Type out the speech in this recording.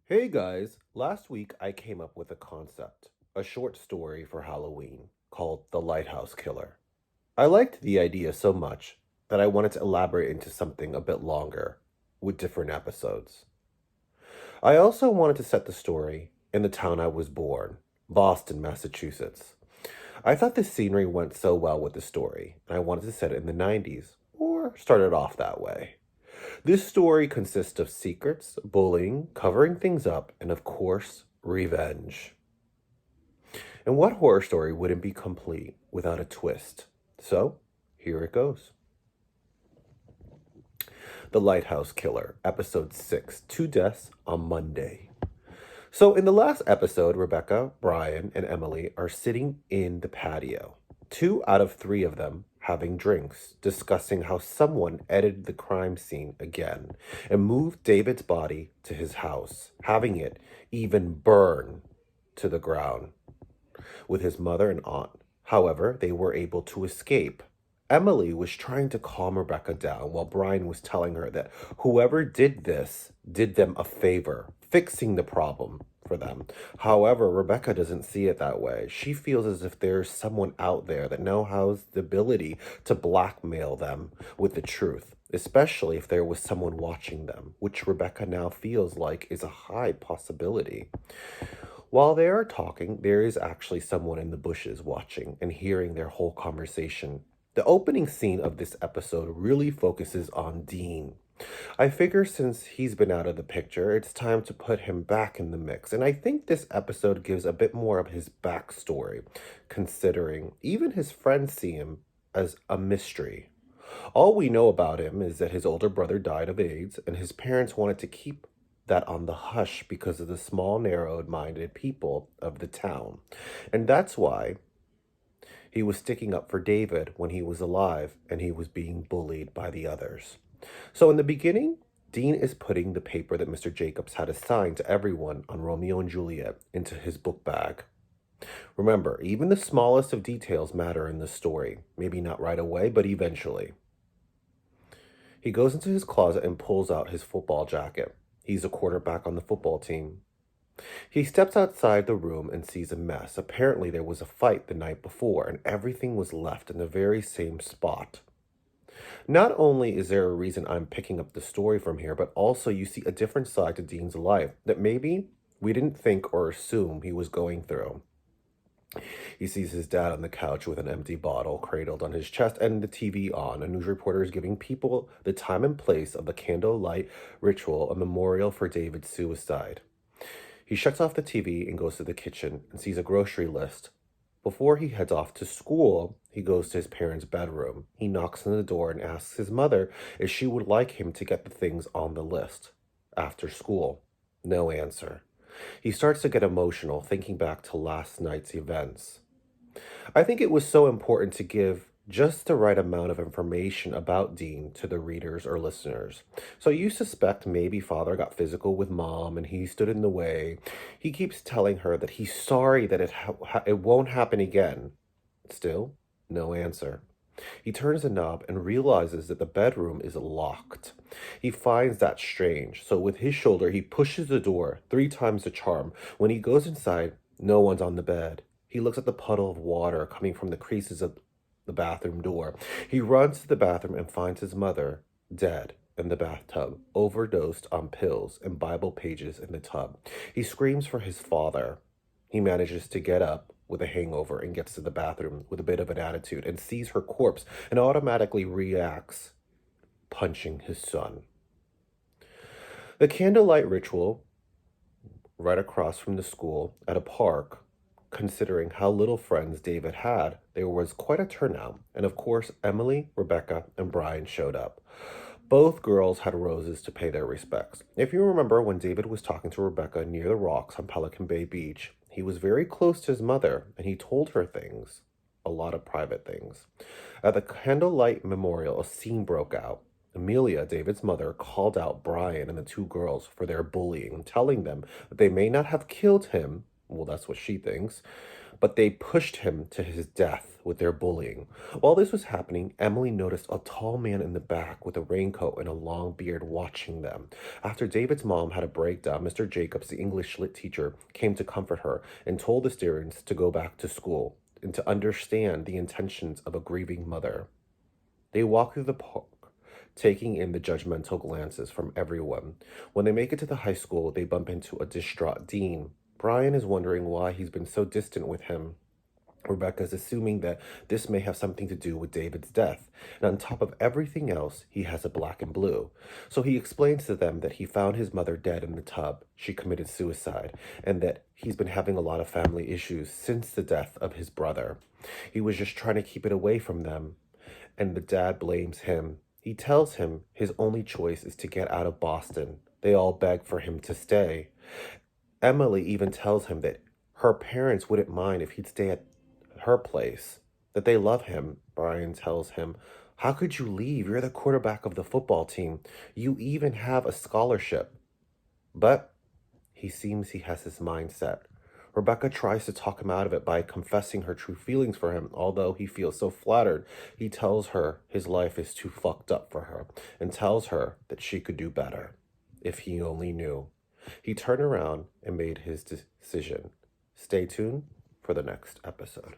Hey guys, last week I came up with a concept, a short story for Halloween called The Lighthouse Killer. I liked the idea so much that I wanted to elaborate into something a bit longer with different episodes. I also wanted to set the story in the town I was born, Boston, Massachusetts. I thought the scenery went so well with the story, and I wanted to set it in the 90s, or start it off that way. This story consists of secrets, bullying, covering things up, and of course, revenge. And what horror story wouldn't be complete without a twist? So, here it goes. The Lighthouse Killer, Episode 6, Two Deaths on Monday. So, in the last episode, Rebecca, Brian, and Emily are sitting in the patio. Two out of three of them having drinks, discussing how someone edited the crime scene again and moved David's body to his house, having it even burn to the ground with his mother and aunt. However, they were able to escape. Emily was trying to calm Rebecca down while Brian was telling her that whoever did this did them a favor, fixing the problem for them. However, Rebecca doesn't see it that way. She feels as if there's someone out there that now has the ability to blackmail them with the truth, especially if there was someone watching them, which Rebecca now feels like is a high possibility. While they are talking, there is actually someone in the bushes watching and hearing their whole conversation. The opening scene of this episode really focuses on Dean. I figure since he's been out of the picture, it's time to put him back in the mix. And I think this episode gives a bit more of his backstory, considering even his friends see him as a mystery. All we know about him is that his older brother died of AIDS, and his parents wanted to keep that on the hush because of the small, narrowed minded people of the town. And that's why he was sticking up for David when he was alive and he was being bullied by the others. So in the beginning, Dean is putting the paper that Mr. Jacobs had assigned to everyone on Romeo and Juliet into his book bag. Remember, even the smallest of details matter in this story. Maybe not right away, but eventually. He goes into his closet and pulls out his football jacket. He's a quarterback on the football team. He steps outside the room and sees a mess. Apparently, there was a fight the night before, and everything was left in the very same spot. Not only is there a reason I'm picking up the story from here, but also you see a different side to Dean's life that maybe we didn't think or assume he was going through. He sees his dad on the couch with an empty bottle cradled on his chest and the TV on. A news reporter is giving people the time and place of the candlelight ritual, a memorial for David's suicide. He shuts off the TV and goes to the kitchen and sees a grocery list. Before he heads off to school, he goes to his parents' bedroom. He knocks on the door and asks his mother if she would like him to get the things on the list after school. No answer. He starts to get emotional, thinking back to last night's events. I think it was so important to give just the right amount of information about Dean to the readers or listeners. So you suspect maybe father got physical with mom and he stood in the way. He keeps telling her that he's sorry that it won't happen again. Still, no answer. He turns the knob and realizes that the bedroom is locked. He finds that strange, so with his shoulder, he pushes the door 3 times the charm. When he goes inside, no one's on the bed. He looks at the puddle of water coming from the creases of the bathroom door. He runs to the bathroom and finds his mother dead in the bathtub, overdosed on pills and Bible pages in the tub. He screams for his father. He manages to get up with a hangover and gets to the bathroom with a bit of an attitude and sees her corpse and automatically reacts, punching his son. The candlelight ritual, right across from the school at a park, considering how little friends David had, there was quite a turnout. And of course, Emily, Rebecca, and Brian showed up. Both girls had roses to pay their respects. If you remember when David was talking to Rebecca near the rocks on Pelican Bay Beach, he was very close to his mother and he told her things, a lot of private things. At the candlelight memorial, a scene broke out. Amelia, David's mother, called out Brian and the two girls for their bullying, telling them that they may not have killed him, Well, that's what she thinks. But they pushed him to his death with their bullying. While this was happening, Emily noticed a tall man in the back with a raincoat and a long beard watching them. After David's mom had a breakdown, Mr. Jacobs, the English lit teacher, came to comfort her and told the students to go back to school and to understand the intentions of a grieving mother. They walk through the park, taking in the judgmental glances from everyone. When they make it to the high school, they bump into a distraught Dean. Brian is wondering why he's been so distant with him. Rebecca's assuming that this may have something to do with David's death, and on top of everything else, he has a black and blue. So he explains to them that he found his mother dead in the tub. She committed suicide, and that he's been having a lot of family issues since the death of his brother. He was just trying to keep it away from them, and the dad blames him. He tells him his only choice is to get out of Boston. They all beg for him to stay. Emily even tells him that her parents wouldn't mind if he'd stay at her place, that they love him. Brian tells him, "How could you leave? You're the quarterback of the football team. You even have a scholarship." But he seems he has his mind set. Rebecca tries to talk him out of it by confessing her true feelings for him. Although he feels so flattered, he tells her his life is too fucked up for her and tells her that she could do better if he only knew. He turned around and made his decision. Stay tuned for the next episode.